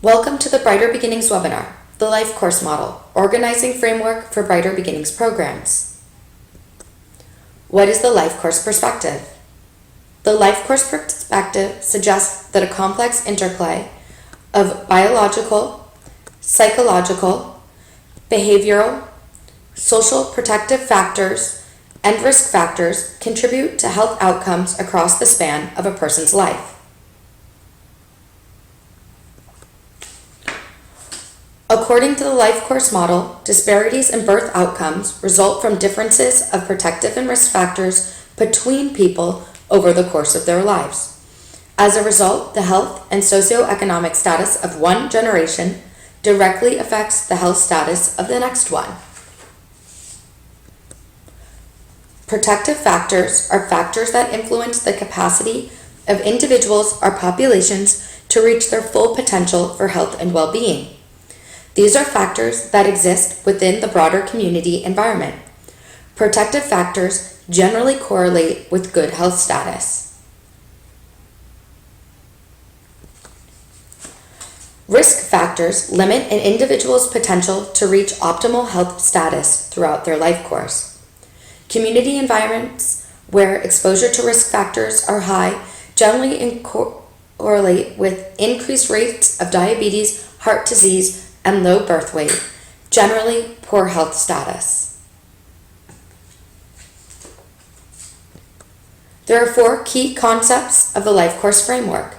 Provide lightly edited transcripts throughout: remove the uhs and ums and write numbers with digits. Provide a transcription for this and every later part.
Welcome to the Brighter Beginnings webinar, the Lifecourse model, organizing framework for Brighter Beginnings programs. What is the Lifecourse perspective? The Lifecourse perspective suggests that a complex interplay of biological, psychological, behavioral, social protective factors, and risk factors contribute to health outcomes across the span of a person's life. According to the Lifecourse model, disparities in birth outcomes result from differences of protective and risk factors between people over the course of their lives. As a result, the health and socioeconomic status of one generation directly affects the health status of the next one. Protective factors are factors that influence the capacity of individuals or populations to reach their full potential for health and well-being. These are factors that exist within the broader community environment. Protective factors generally correlate with good health status. Risk factors limit an individual's potential to reach optimal health status throughout their life course. Community environments where exposure to risk factors are high generally correlate with increased rates of diabetes, heart disease, and low birth weight, generally poor health status. There are 4 key concepts of the Lifecourse framework.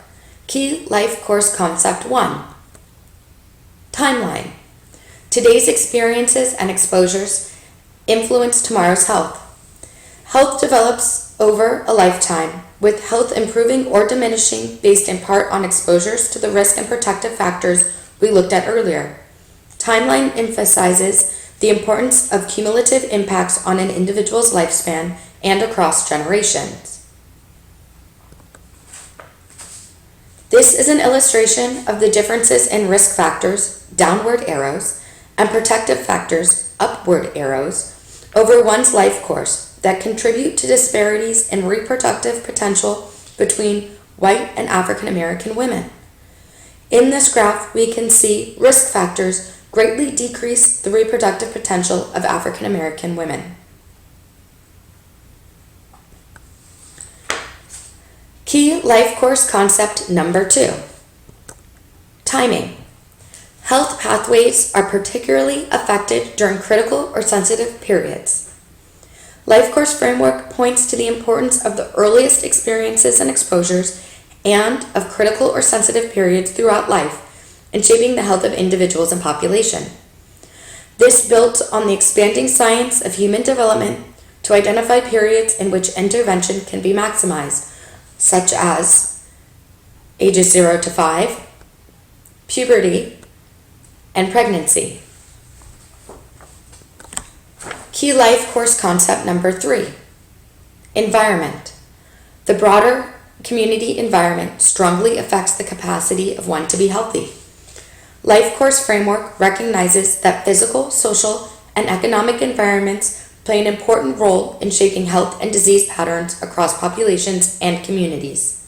Key Lifecourse Concept 1. Timeline. Today's experiences and exposures influence tomorrow's health. Health develops over a lifetime, with health improving or diminishing based in part on exposures to the risk and protective factors we looked at earlier. Timeline emphasizes the importance of cumulative impacts on an individual's lifespan and across generations. This is an illustration of the differences in risk factors, downward arrows, and protective factors, upward arrows, over one's life course that contribute to disparities in reproductive potential between white and African American women. In this graph, we can see risk factors greatly decrease the reproductive potential of African American women. Key Lifecourse Concept number 2. Timing. Health pathways are particularly affected during critical or sensitive periods. Lifecourse framework points to the importance of the earliest experiences and exposures and of critical or sensitive periods throughout life in shaping the health of individuals and population. This built on the expanding science of human development to identify periods in which intervention can be maximized, such as ages 0 to 5, puberty, and pregnancy. Key Lifecourse Concept number 3. Environment. The broader community environment strongly affects the capacity of one to be healthy. Lifecourse framework recognizes that physical, social, and economic environments play an important role in shaping health and disease patterns across populations and communities.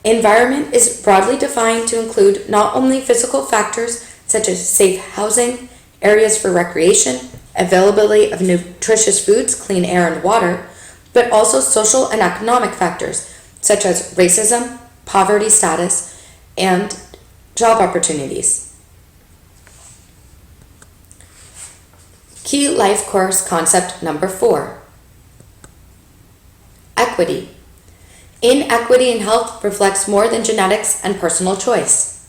Environment is broadly defined to include not only physical factors such as safe housing, areas for recreation, availability of nutritious foods, clean air, and water, but also social and economic factors such as racism, poverty status, and job opportunities. Key Lifecourse Concept number 4. Equity. Inequity in health reflects more than genetics and personal choice.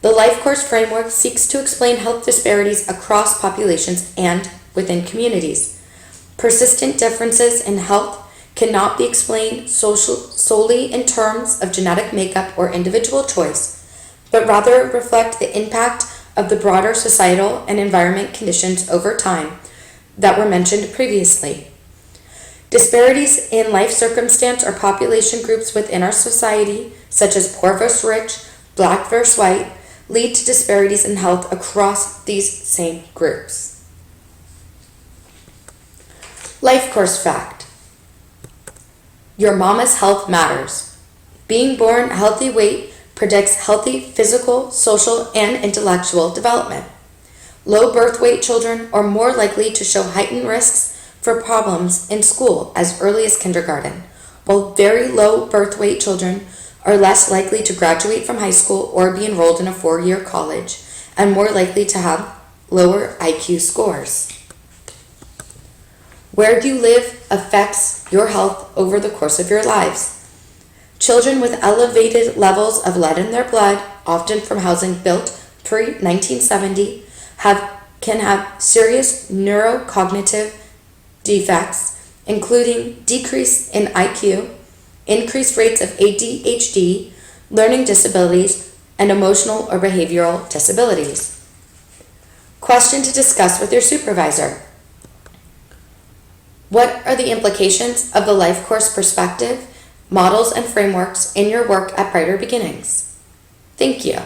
The Lifecourse framework seeks to explain health disparities across populations and within communities. Persistent differences in health cannot be explained solely in terms of genetic makeup or individual choice, but rather reflect the impact of the broader societal and environment conditions over time that were mentioned previously. Disparities in life circumstance or population groups within our society, such as poor versus rich, black versus white, lead to disparities in health across these same groups. Lifecourse fact. Your mama's health matters. Being born a healthy weight predicts healthy physical, social, and intellectual development. Low birth weight children are more likely to show heightened risks for problems in school as early as kindergarten, while very low birth weight children are less likely to graduate from high school or be enrolled in a 4-year college and more likely to have lower IQ scores. Where you live affects your health over the course of your lives. Children with elevated levels of lead in their blood, often from housing built pre-1970, can have serious neurocognitive defects, including decrease in IQ, increased rates of ADHD, learning disabilities, and emotional or behavioral disabilities. Question to discuss with your supervisor. What are the implications of the Lifecourse perspective, models, and frameworks in your work at Brighter Beginnings? Thank you.